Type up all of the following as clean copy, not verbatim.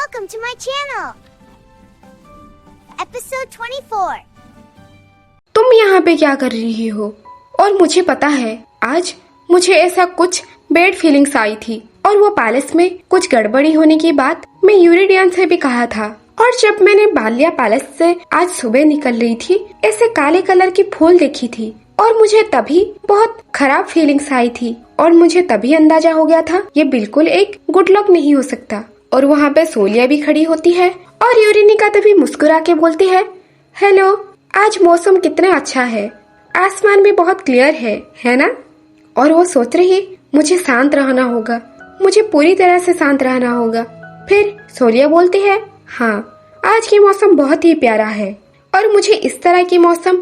Welcome to my channel. Episode 24. तुम यहाँ पे क्या कर रही हो? और मुझे पता है आज मुझे ऐसा कुछ बैड फीलिंग्स आई थी और वो पैलेस में कुछ गड़बड़ी होने की बात मैं यूरिडियन से भी कहा था। और जब मैंने बालिया पैलेस से आज सुबह निकल रही थी ऐसे काले कलर की फूल देखी थी और मुझे तभी बहुत खराब फीलिंग्स आई थी और मुझे तभी अंदाजा हो गया था ये बिल्कुल एक गुड लक नहीं हो सकता। और वहाँ पे सोलिया भी खड़ी होती है और यूरेनिका तभी मुस्कुरा के बोलती है आज मौसम कितना अच्छा है, आसमान भी बहुत क्लियर है ना? और वो सोच रही मुझे शांत रहना होगा, मुझे पूरी तरह से शांत रहना होगा। फिर सोलिया बोलती है हाँ आज की मौसम बहुत ही प्यारा है और मुझे इस तरह की मौसम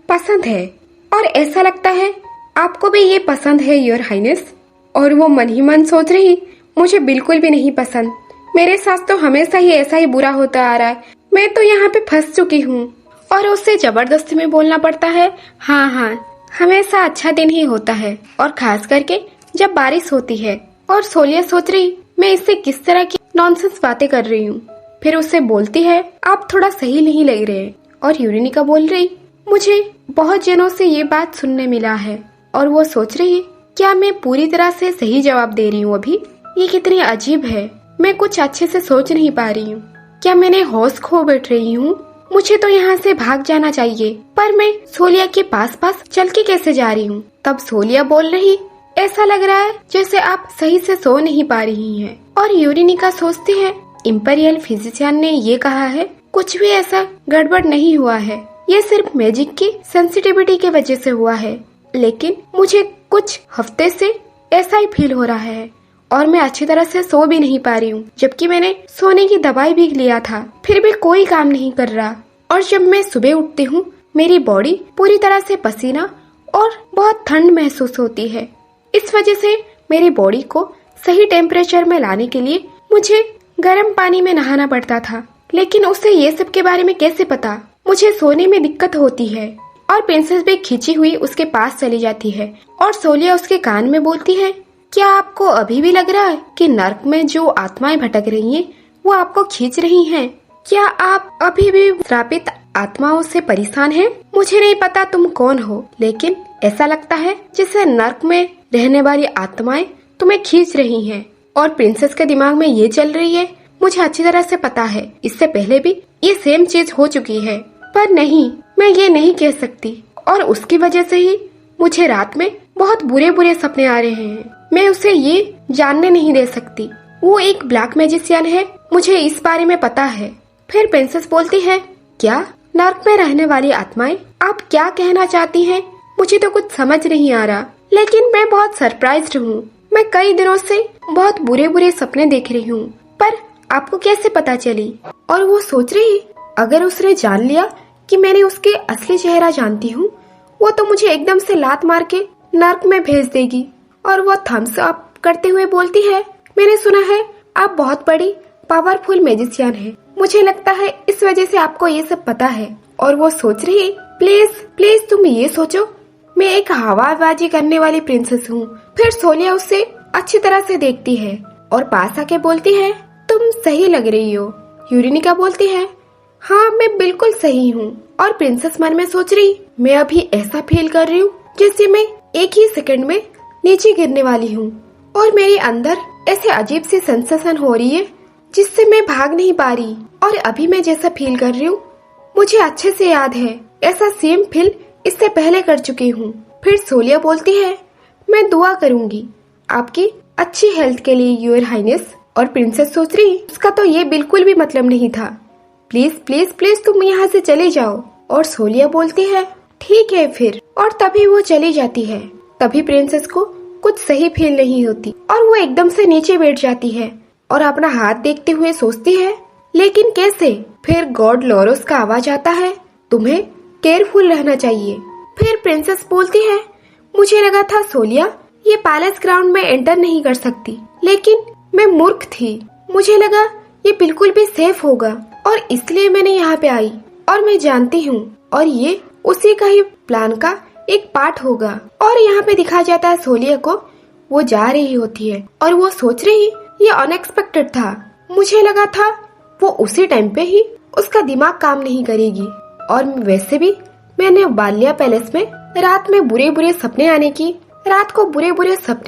पसंद है और ऐसा लगता है आपको भी ये पसंद है योर हाइनेस। और वो मन ही मन सोच रही मुझे बिल्कुल भी नहीं पसंद, मेरे साथ तो हमेशा ही ऐसा ही बुरा होता आ रहा है, मैं तो यहाँ पे फंस चुकी हूँ। और उसे जबरदस्ती में बोलना पड़ता है हाँ हमेशा अच्छा दिन ही होता है और खास करके जब बारिश होती है। और सोलिया सोच रही मैं इससे किस तरह की नॉनसेंस बातें कर रही हूँ। फिर उससे बोलती है आप थोड़ा सही नहीं लग रहे। और यूरेनिका बोल रही मुझे बहुत जनों से ये बात सुनने मिला है। और वो सोच रही क्या मैं पूरी तरह से सही जवाब दे रही हूँ अभी? ये कितनी अजीब है, मैं कुछ अच्छे से सोच नहीं पा रही हूँ, क्या मैंने होश खो बैठ रही हूँ? मुझे तो यहाँ से भाग जाना चाहिए, पर मैं सोलिया के पास चल के कैसे जा रही हूँ? तब सोलिया बोल रही ऐसा लग रहा है जैसे आप सही से सो नहीं पा रही हैं। और यूरेनिका सोचती है इम्पीरियल फिजिशियन ने ये कहा है कुछ भी ऐसा गड़बड़ नहीं हुआ है, ये सिर्फ मैजिक की सेंसिटिविटी की वजह से हुआ है। लेकिन मुझे कुछ हफ्ते से ऐसा ही फील हो रहा है और मैं अच्छी तरह से सो भी नहीं पा रही हूँ, जबकि मैंने सोने की दवाई भी लिया था, फिर भी कोई काम नहीं कर रहा। और जब मैं सुबह उठती हूँ मेरी बॉडी पूरी तरह से पसीना और बहुत ठंड महसूस होती है। इस वजह से मेरी बॉडी को सही टेम्परेचर में लाने के लिए मुझे गर्म पानी में नहाना पड़ता था, लेकिन उसे ये सब के बारे में कैसे पता? मुझे सोने में दिक्कत होती है। और प्रिंसेस भी खींची हुई उसके पास चली जाती है और सोलिया उसके कान में बोलती है क्या आपको अभी भी लग रहा है कि नर्क में जो आत्माएं भटक रही हैं वो आपको खींच रही हैं? क्या आप अभी भी श्रापित आत्माओं से परेशान हैं? मुझे नहीं पता तुम कौन हो, लेकिन ऐसा लगता है जैसे नर्क में रहने वाली आत्माएं तुम्हें खींच रही हैं। और प्रिंसेस के दिमाग में ये चल रही है मुझे अच्छी तरह से पता है, इससे पहले भी ये सेम चीज हो चुकी है, पर नहीं मैं ये नहीं कह सकती और उसकी वजह से ही मुझे रात में बहुत बुरे सपने आ रहे हैं। मैं उसे ये जानने नहीं दे सकती, वो एक ब्लैक मैजिशियन है, मुझे इस बारे में पता है। फिर प्रिंसेस बोलती है क्या नर्क में रहने वाली आत्माएं? आप क्या कहना चाहती हैं? मुझे तो कुछ समझ नहीं आ रहा, लेकिन मैं बहुत सरप्राइज्ड हूँ। मैं कई दिनों से बहुत बुरे सपने देख रही हूँ, पर आपको कैसे पता चली? और वो सोच रही अगर उसने जान लिया कि मैंने उसके असली चेहरा जानती हूँ, वो तो मुझे एकदम से लात मार के नर्क में भेज देगी। और वो थम्स अप करते हुए बोलती है मैंने सुना है आप बहुत बड़ी पावरफुल मैजिशियन हैं, मुझे लगता है इस वजह से आपको ये सब पता है। और वो सोच रही प्लीज तुम ये सोचो मैं एक हवाबाजी करने वाली प्रिंसेस हूँ। फिर सोलिया उससे अच्छी तरह से देखती है और पास आके बोलती है तुम सही लग रही हो। यूरेनिका बोलती है हाँ मैं बिल्कुल सही हूँ। और प्रिंसेस मन में सोच रही मैं अभी ऐसा फील कर रही हूँ जैसे मैं एक ही सेकंड में नीचे गिरने वाली हूँ और मेरे अंदर ऐसे अजीब सी सेंसेशन हो रही है जिससे मैं भाग नहीं पा रही। और अभी मैं जैसा फील कर रही हूँ मुझे अच्छे से याद है, ऐसा सेम फील इससे पहले कर चुकी हूँ। फिर सोलिया बोलती है मैं दुआ करूँगी आपकी अच्छी हेल्थ के लिए योर हाइनेस। और प्रिंसेस सोच रही उसका तो ये बिल्कुल भी मतलब नहीं था, प्लीज तुम यहाँ से चले जाओ। और सोलिया बोलती है ठीक है फिर। और तभी वो चली जाती है। तभी प्रिंसेस को कुछ सही फील नहीं होती और वो एकदम से नीचे बैठ जाती है और अपना हाथ देखते हुए सोचती है लेकिन कैसे? फिर गॉड लोरोस का आवाज आता है तुम्हें केयरफुल रहना चाहिए। फिर प्रिंसेस बोलती है मुझे लगा था सोलिया ये पैलेस ग्राउंड में एंटर नहीं कर सकती, लेकिन मैं मूर्ख थी, मुझे लगा ये बिल्कुल भी सेफ होगा और इसलिए मैंने यहाँ पे आई। और मैं जानती हूँ और ये उसी का ही प्लान का एक पार्ट होगा। और यहाँ पे दिखा जाता है सोलिया को वो जा रही होती है और वो सोच रही ये अनएक्सपेक्टेड था, मुझे लगा था वो उसी टाइम पे ही उसका दिमाग काम नहीं करेगी। और वैसे भी मैंने बाल्या पैलेस में रात में बुरे बुरे सपने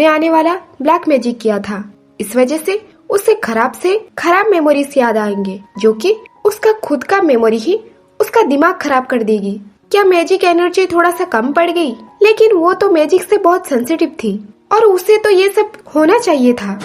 आने वाला ब्लैक मैजिक किया था। इस वजह से उसे खराब मेमोरीज याद आएंगे, जो कि उसका खुद का मेमोरी ही उसका दिमाग खराब कर देगी। क्या मैजिक एनर्जी थोड़ा सा कम पड़ गई? लेकिन वो तो मैजिक से बहुत सेंसिटिव थी और उसे तो ये सब होना चाहिए था।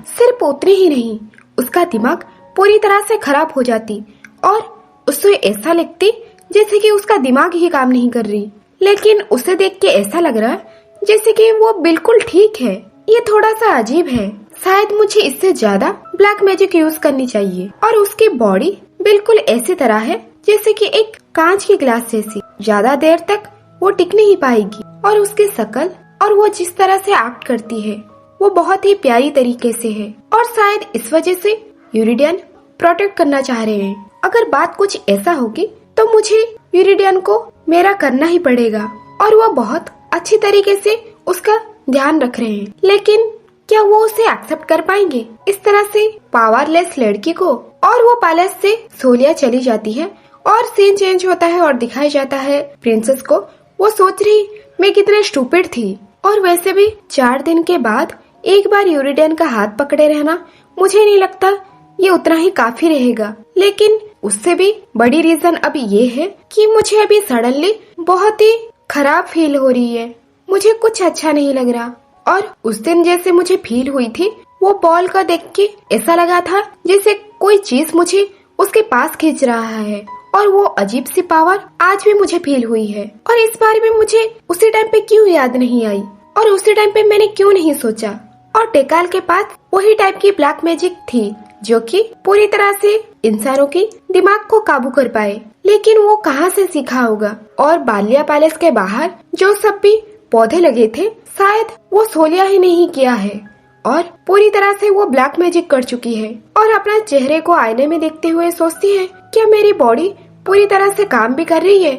सिर्फ उतनी ही नहीं, उसका दिमाग पूरी तरह से खराब हो जाती और उसे ऐसा लगती जैसे कि उसका दिमाग ही काम नहीं कर रही। लेकिन उसे देख के ऐसा लग रहा है जैसे कि वो बिल्कुल ठीक है। ये थोड़ा सा अजीब है। शायद मुझे इससे ज्यादा ब्लैक मैजिक यूज करनी चाहिए। और उसकी बॉडी बिल्कुल ऐसी तरह है जैसे कि एक कांच की ग्लास जैसी। ज्यादा देर तक वो टिक नहीं पाएगी। और उसकी शक्ल और वो जिस तरह से एक्ट करती है वो बहुत ही प्यारी तरीके से है। और शायद इस वजह से यूरिडियन प्रोटेक्ट करना चाह रहे हैं। अगर बात कुछ ऐसा होगी तो मुझे यूरिडियन को मेरा करना ही पड़ेगा। और वो बहुत अच्छी तरीके से उसका ध्यान रख रहे हैं। लेकिन क्या वो उसे एक्सेप्ट कर पाएंगे इस तरह से पावरलेस लड़की को? और वो पैलेस से सोलिया चली जाती है और सीन चेंज होता है और दिखाया जाता है प्रिंसेस को। वो सोच रही मैं कितने स्टूपिड थी। और वैसे भी 4 दिन के बाद एक बार यूरिडियन का हाथ पकड़े रहना मुझे नहीं लगता ये उतना ही काफी रहेगा। लेकिन उससे भी बड़ी रीजन अभी ये है कि मुझे अभी सडनली बहुत ही खराब फील हो रही है। मुझे कुछ अच्छा नहीं लग रहा। और उस दिन जैसे मुझे फील हुई थी वो बॉल का देख के ऐसा लगा था जैसे कोई चीज मुझे उसके पास खींच रहा है। और वो अजीब सी पावर आज भी मुझे फील हुई है। और इस बारे में मुझे उसी टाइम पे क्यों याद नहीं आई और उसी टाइम पे मैंने क्यों नहीं सोचा। और टेकाल के पास वही टाइप की ब्लैक मैजिक थी जो कि पूरी तरह से इंसानों की दिमाग को काबू कर पाए। लेकिन वो कहाँ से सीखा होगा? और बाल्या पैलेस के बाहर जो सब भी पौधे लगे थे शायद वो सोलिया ही नहीं किया है। और पूरी तरह से वो ब्लैक मैजिक कर चुकी है। और अपना चेहरे को आईने में देखते हुए सोचती है क्या मेरी बॉडी पूरी तरह से काम भी कर रही है?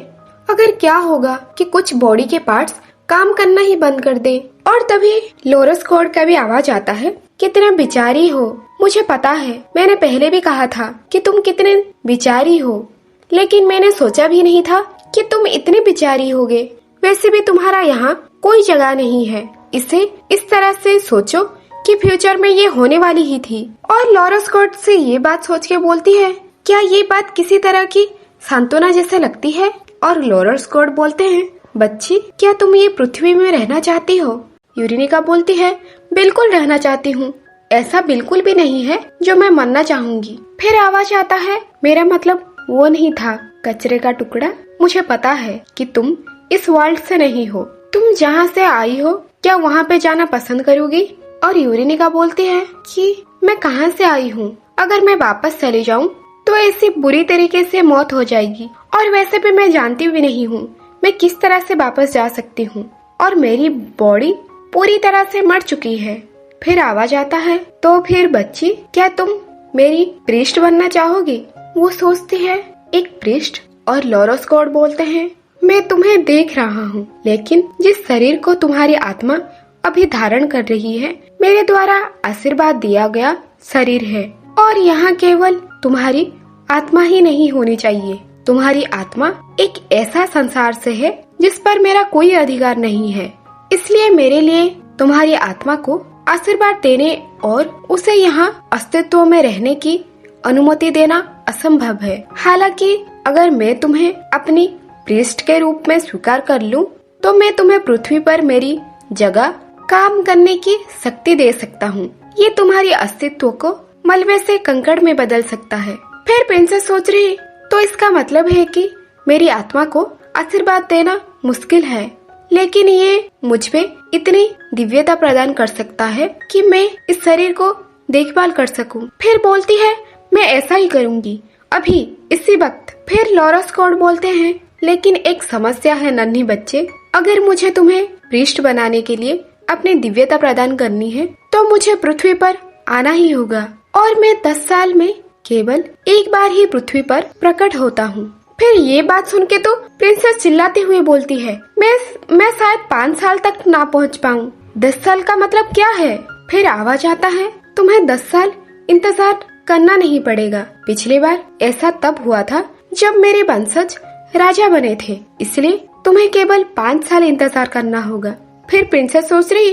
अगर क्या होगा कि कुछ बॉडी के पार्ट्स काम करना ही बंद कर दे। और तभी लोरस कोड का भी आवाज आता है, कितना बिचारी हो। मुझे पता है मैंने पहले भी कहा था कि तुम कितने बिचारी हो, लेकिन मैंने सोचा भी नहीं था कि तुम इतने बिचारी होगे। वैसे भी तुम्हारा यहाँ कोई जगह नहीं है। इसे इस तरह से सोचो कि फ्यूचर में ये होने वाली ही थी। और लॉरस कोड से ये बात सोच के बोलती है, क्या ये बात किसी तरह की सांत्वना जैसे लगती है? और लॉरस कोड बोलते हैं, बच्ची क्या तुम ये पृथ्वी में रहना चाहती हो? यूरेनिका बोलती है, बिल्कुल रहना चाहती हूँ। ऐसा बिल्कुल भी नहीं है जो मैं मरना चाहूंगी। फिर आवाज आता है, मेरा मतलब वो नहीं था कचरे का टुकड़ा। मुझे पता है कि तुम इस वर्ल्ड से नहीं हो। तुम जहाँ से आई हो क्या वहाँ पे जाना पसंद करोगी? और यूरेनिका बोलती है कि मैं कहाँ से आई हूँ, अगर मैं वापस चली जाऊँ तो ऐसी बुरी तरीके से मौत हो जाएगी। और वैसे भी मैं जानती भी नहीं हूँ मैं किस तरह से वापस जा सकती हूँ। और मेरी बॉडी पूरी तरह से मर चुकी है। फिर आवाज आता है, तो फिर बच्ची क्या तुम मेरी प्रीस्ट बनना चाहोगी? वो सोचती है, एक प्रीस्ट? और लॉरस कोड बोलते हैं, मैं तुम्हें देख रहा हूँ, लेकिन जिस शरीर को तुम्हारी आत्मा अभी धारण कर रही है मेरे द्वारा आशीर्वाद दिया गया शरीर है। और यहाँ केवल तुम्हारी आत्मा ही नहीं होनी चाहिए। तुम्हारी आत्मा एक ऐसा संसार से है जिस पर मेरा कोई अधिकार नहीं है। इसलिए मेरे लिए तुम्हारी आत्मा को आशीर्वाद देने और उसे यहाँ अस्तित्व में रहने की अनुमति देना असंभव है। हालांकि अगर मैं तुम्हें अपनी प्रीस्ट के रूप में स्वीकार कर लूं, तो मैं तुम्हें पृथ्वी पर मेरी जगह काम करने की शक्ति दे सकता हूँ। ये तुम्हारी अस्तित्व को मलबे से कंकड़ में बदल सकता है। फिर प्रिंसेस सोच रही, तो इसका मतलब है कि मेरी आत्मा को आशीर्वाद देना मुश्किल है, लेकिन ये मुझ पे इतनी दिव्यता प्रदान कर सकता है कि मैं इस शरीर को देखभाल कर सकूं। फिर बोलती है, मैं ऐसा ही करूंगी अभी इसी वक्त। फिर लॉरस कोड बोलते हैं, लेकिन एक समस्या है नन्ही बच्चे, अगर मुझे तुम्हें प्रीस्ट बनाने के लिए अपनी दिव्यता प्रदान करनी है तो मुझे पृथ्वी पर आना ही होगा। और मैं 10 साल में केवल एक बार ही पृथ्वी पर प्रकट होता हूँ। फिर ये बात सुन के तो प्रिंसेस चिल्लाते हुए बोलती है, मैं शायद 5 साल तक ना पहुँच पाऊँ। 10 साल का मतलब क्या है? फिर आवाज आता है, तुम्हें 10 साल इंतजार करना नहीं पड़ेगा। पिछली बार ऐसा तब हुआ था जब मेरे वंशज राजा बने थे, इसलिए तुम्हें केवल 5 साल इंतजार करना होगा। फिर प्रिंसेस सोच रही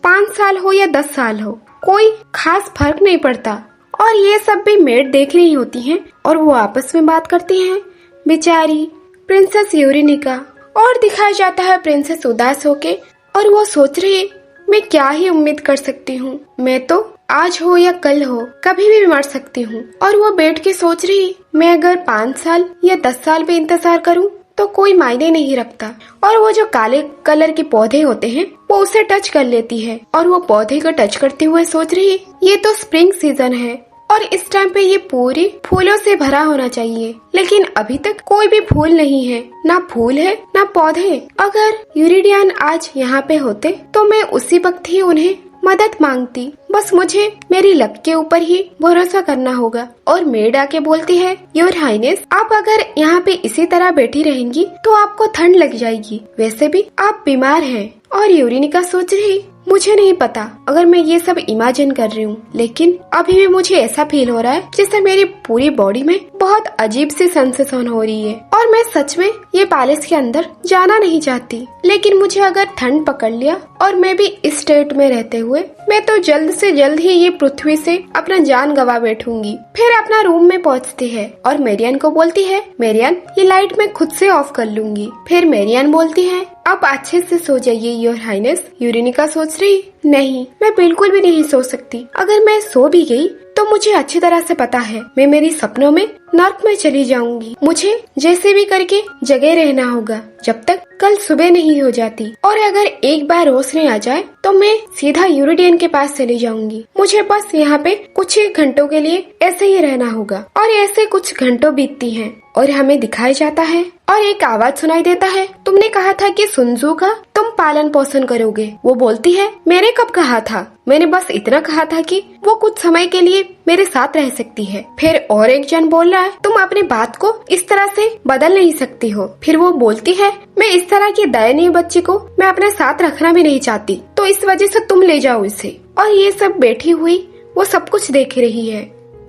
5 साल हो या 10 साल हो, कोई खास फर्क नहीं पड़ता। और ये सब भी मेड देख रही होती हैं और वो आपस में बात करती हैं। बेचारी प्रिंसेस यूरेनिका। और दिखाया जाता है प्रिंसेस उदास होके, और वो सोच रही मैं क्या ही उम्मीद कर सकती हूँ, मैं तो आज हो या कल हो कभी भी मर सकती हूँ। और वो बैठ के सोच रही मैं अगर 5 साल या 10 साल भी इंतजार करूँ तो कोई मायने नहीं रखता। और वो जो काले कलर के पौधे होते हैं वो उसे टच कर लेती है, और वो पौधे को टच करते हुए सोच रही ये तो स्प्रिंग सीजन है और इस टाइम पे ये पूरी फूलों से भरा होना चाहिए, लेकिन अभी तक कोई भी फूल नहीं है, ना फूल है ना पौधे। अगर यूरिडियन आज यहाँ पे होते तो मैं उसी वक्त ही उन्हें मदद मांगती। बस मुझे मेरी लक के ऊपर ही भरोसा करना होगा। और मेड आके बोलती है योर हाइनेस, आप अगर यहाँ पे इसी तरह बैठी रहेंगी तो आपको ठंड लग जाएगी, वैसे भी आप बीमार हैं। और यूरेनिका सोच रही मुझे नहीं पता अगर मैं ये सब इमेजिन कर रही हूँ, लेकिन अभी भी मुझे ऐसा फील हो रहा है जैसे मेरी पूरी बॉडी में बहुत अजीब सी सेंसेशन हो रही है और मैं सच में ये पैलेस के अंदर जाना नहीं चाहती। लेकिन मुझे अगर ठंड पकड़ लिया और मैं भी इस स्टेट में रहते हुए, मैं तो जल्द से जल्द ही ये पृथ्वी से अपना जान गवा बैठूंगी। फिर अपना रूम में पहुँचती है और मेरियन को बोलती है मेरियन ये लाइट मैं खुद से ऑफ कर लूंगी। फिर मेरियन बोलती है आप अच्छे से सो जाइए योर हाइनेस। यूरेनिका सोच रही नहीं, मैं बिल्कुल भी नहीं सो सकती। अगर मैं सो भी गई तो मुझे अच्छी तरह से पता है मैं मेरी सपनों में नर्क में चली जाऊंगी। मुझे जैसे भी करके जगे रहना होगा जब तक कल सुबह नहीं हो जाती। और अगर एक बार रोशनी आ जाए तो मैं सीधा यूरिडियन के पास चली जाऊंगी। मुझे बस यहाँ पे कुछ ही घंटों के लिए ऐसे ही रहना होगा। और ऐसे कुछ घंटों बीतती हैं और हमें दिखाया जाता है और एक आवाज सुनाई देता है तुमने कहा था कि सुनजू का तुम पालन पोषण करोगे। वो बोलती है मैंने कब कहा था, मैंने बस इतना कहा था कि वो कुछ समय के लिए मेरे साथ रह सकती है। फिर और एक जन बोल रहा है तुम अपनी बात को इस तरह से बदल नहीं सकती हो। फिर वो बोलती है मैं इस तरह की दयनीय बच्ची को मैं अपने साथ रखना भी नहीं चाहती, तो इस वजह से तुम ले जाओ इसे। और ये सब बैठी हुई वो सब कुछ देख रही है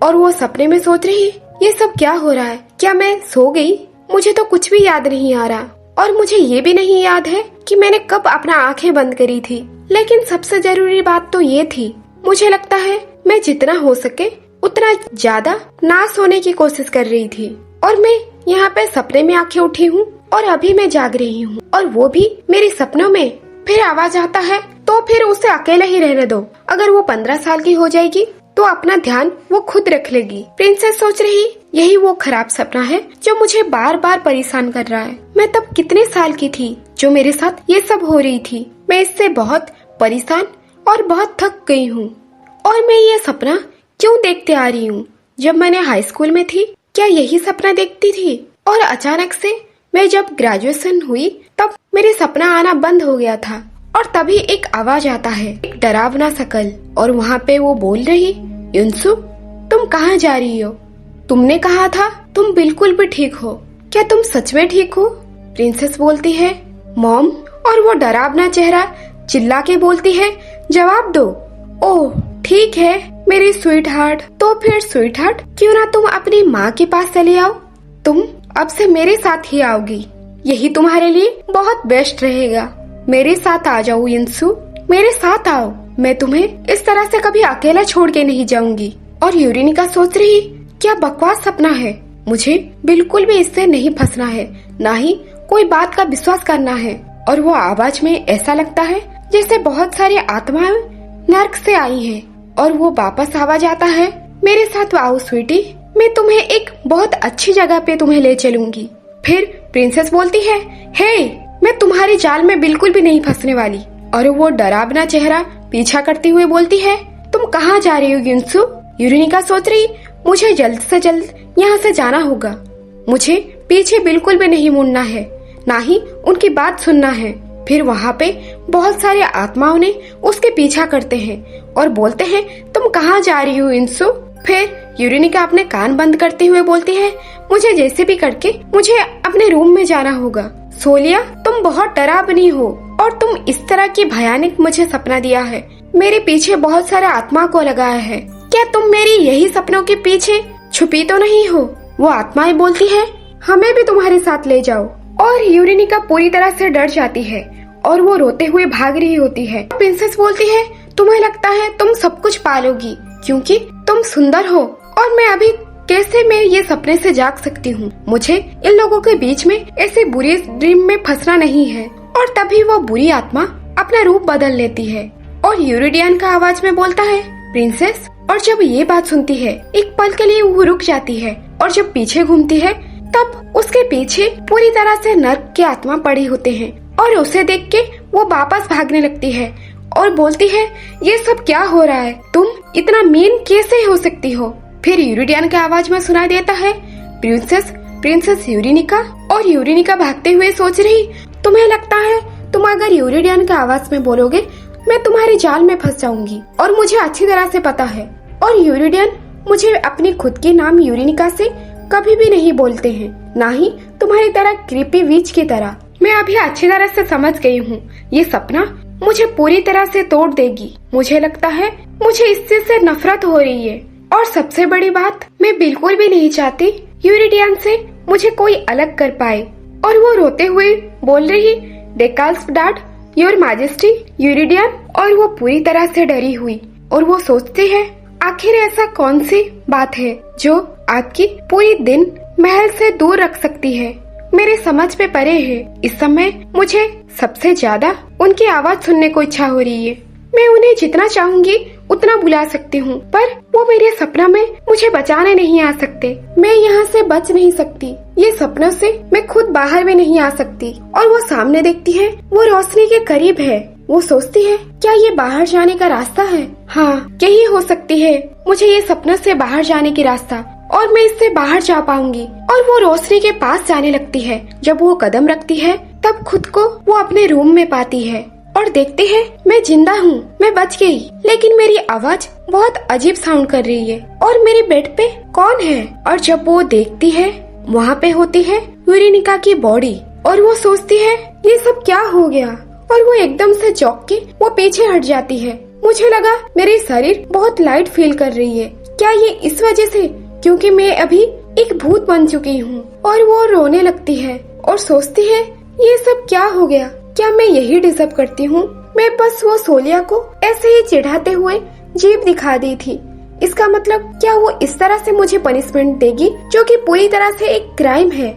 और वो सपने में सोच रही ये सब क्या हो रहा है, क्या मैं सो गई? मुझे तो कुछ भी याद नहीं आ रहा और मुझे ये भी नहीं याद है कि मैंने कब अपना आंखें बंद करी थी। लेकिन सबसे जरूरी बात तो ये थी, मुझे लगता है मैं जितना हो सके उतना ज्यादा ना सोने की कोशिश कर रही थी। और मैं यहाँ पे सपने में आंखें उठी हूँ और अभी मैं जाग रही हूँ और वो भी मेरे सपनों में। फिर आवाज आता है तो फिर उसे अकेला ही रहने दो, अगर वो 15 साल की हो जाएगी तो अपना ध्यान वो खुद रख लेगी। प्रिंसेस सोच रही यही वो खराब सपना है जो मुझे बार बार परेशान कर रहा है। मैं तब कितने साल की थी जो मेरे साथ ये सब हो रही थी। मैं इससे बहुत परेशान और बहुत थक गई हूँ। और मैं ये सपना क्यों देखते आ रही हूँ? जब मैंने हाई स्कूल में थी क्या यही सपना देखती थी? और अचानक से मैं जब ग्रेजुएशन हुई तब मेरे सपना आना बंद हो गया था। और तभी एक आवाज आता है, एक डरावना शकल, और वहाँ पे वो बोल रही युनसु तुम कहाँ जा रही हो? तुमने कहा था तुम बिल्कुल भी ठीक हो, क्या तुम सच में ठीक हो? प्रिंसेस बोलती है मॉम, और वो डरावना चेहरा चिल्ला के बोलती है जवाब दो। ओह ठीक है मेरी स्वीट हार्ट। तो फिर स्वीट हार्ट क्यों ना तुम अपनी माँ के पास चले आओ, तुम अब से मेरे साथ ही आओगी, यही तुम्हारे लिए बहुत बेस्ट रहेगा। मेरे साथ आ जाओ युनसु, मेरे साथ आओ, मैं तुम्हें इस तरह से कभी अकेला छोड़ के नहीं जाऊंगी। और यूरेनिका सोच रही क्या बकवास सपना है, मुझे बिल्कुल भी इससे नहीं फंसना है, ना ही कोई बात का विश्वास करना है। और वो आवाज में ऐसा लगता है जैसे बहुत सारी आत्माएं नर्क से आई हैं। और वो वापस आवाज आता है मेरे साथ आओ स्वीटी, मैं तुम्हें एक बहुत अच्छी जगह पे तुम्हें ले चलूंगी। फिर प्रिंसेस बोलती है हे मैं तुम्हारे जाल में बिल्कुल भी नहीं फंसने वाली। और वो डरावना चेहरा पीछा करती हुए बोलती है तुम कहाँ जा रही हो युनसु? यूरेनिका सोच रही मुझे जल्द से जल्द यहाँ से जाना होगा, मुझे पीछे बिल्कुल भी नहीं मुड़ना है, ना ही उनकी बात सुनना है। फिर वहाँ पे बहुत सारे आत्माओं ने उसके पीछा करते हैं और बोलते हैं तुम कहाँ जा रही हो युनसु? फिर यूरेनिका अपने कान बंद करते हुए बोलती है मुझे जैसे भी करके मुझे अपने रूम में जाना होगा। सोलिया तुम बहुत डरावनी हो और तुम इस तरह की भयानक मुझे सपना दिया है, मेरे पीछे बहुत सारे आत्मा को लगाया है क्या तुम मेरी यही सपनों के पीछे छुपी तो नहीं हो? वो आत्माएं बोलती है, हमें भी तुम्हारे साथ ले जाओ। और यूरेनिका पूरी तरह से डर जाती है और वो रोते हुए भाग रही होती है। प्रिंसेस बोलती है, तुम्हें लगता है तुम सब कुछ पालोगी क्योंकि तुम सुंदर हो, और मैं अभी कैसे मैं ये सपने से जाग सकती हूँ? मुझे इन लोगों के बीच में ऐसे बुरी ड्रीम में फंसना नहीं है। और तभी वो बुरी आत्मा अपना रूप बदल लेती है और यूरिडियन का आवाज में बोलता है, प्रिंसेस। और जब ये बात सुनती है, एक पल के लिए वो रुक जाती है और जब पीछे घूमती है तब उसके पीछे पूरी तरह से नर्क के आत्मा पड़ी होते हैं और उसे देख के वो वापस भागने लगती है और बोलती है, ये सब क्या हो रहा है? तुम इतना मीन कैसे हो सकती हो? फिर यूरिडियन के आवाज में सुनाई देता है, प्रिंसेस यूरेनिका। और यूरेनिका भागते हुए सोच रही, तुम्हें लगता है तुम अगर यूरिडियन के आवाज में बोलोगे मैं तुम्हारे जाल में फंस जाऊंगी, और मुझे अच्छी तरह से पता है। और यूरिडियन मुझे अपनी खुद के नाम यूरेनिका से कभी भी नहीं बोलते हैं, ना ही तुम्हारी तरह क्रीपी विच की तरह। मैं अभी अच्छी तरह से समझ गई हूँ, ये सपना मुझे पूरी तरह से तोड़ देगी। मुझे लगता है मुझे इससे से नफरत हो रही है, और सबसे बड़ी बात, मैं बिल्कुल भी नहीं चाहती यूरिडियन से मुझे कोई अलग कर पाए। और वो रोते हुए बोल रही, डेकाल्स डैड, योर मैजेस्टी, यूरिडियन। और वो पूरी तरह से डरी हुई और वो सोचती है, आखिर ऐसा कौन सी बात है जो आपकी पूरी दिन महल से दूर रख सकती है? मेरे समझ पे परे है। इस समय मुझे सबसे ज्यादा उनकी आवाज सुनने को इच्छा हो रही है। मैं उन्हें जितना चाहूंगी उतना बुला सकती हूँ, पर वो मेरे सपना में मुझे बचाने नहीं आ सकते। मैं यहाँ से बच नहीं सकती। ये सपनों से मैं खुद बाहर भी नहीं आ सकती। और वो सामने देखती है, वो रोशनी के करीब है। वो सोचती है, क्या ये बाहर जाने का रास्ता है? हाँ, यही हो सकती है मुझे ये सपनों से बाहर जाने की रास्ता, और मैं इससे बाहर जा पाऊंगी। और वो रोशनी के पास जाने लगती है। जब वो कदम रखती है तब खुद को वो अपने रूम में पाती है और देखती है, मैं जिंदा हूँ, मैं बच गई। लेकिन मेरी आवाज बहुत अजीब साउंड कर रही है, और मेरे बेड पे कौन है? और जब वो देखती है, वहाँ पे होती है यूरेनिका की बॉडी। और वो सोचती है, ये सब क्या हो गया? और वो एकदम से चौंक के वो पीछे हट जाती है। मुझे लगा मेरी शरीर बहुत लाइट फील कर रही है। क्या ये इस वजह से क्योंकि मैं अभी एक भूत बन चुकी हूँ? और वो रोने लगती है और सोचती है, ये सब क्या हो गया? क्या मैं यही डिजर्व करती हूँ? मैं बस वो सोलिया को ऐसे ही चिढ़ाते हुए जीभ दिखा दी थी। इसका मतलब क्या वो इस तरह से मुझे पनिशमेंट देगी, जो कि पूरी तरह से एक क्राइम है?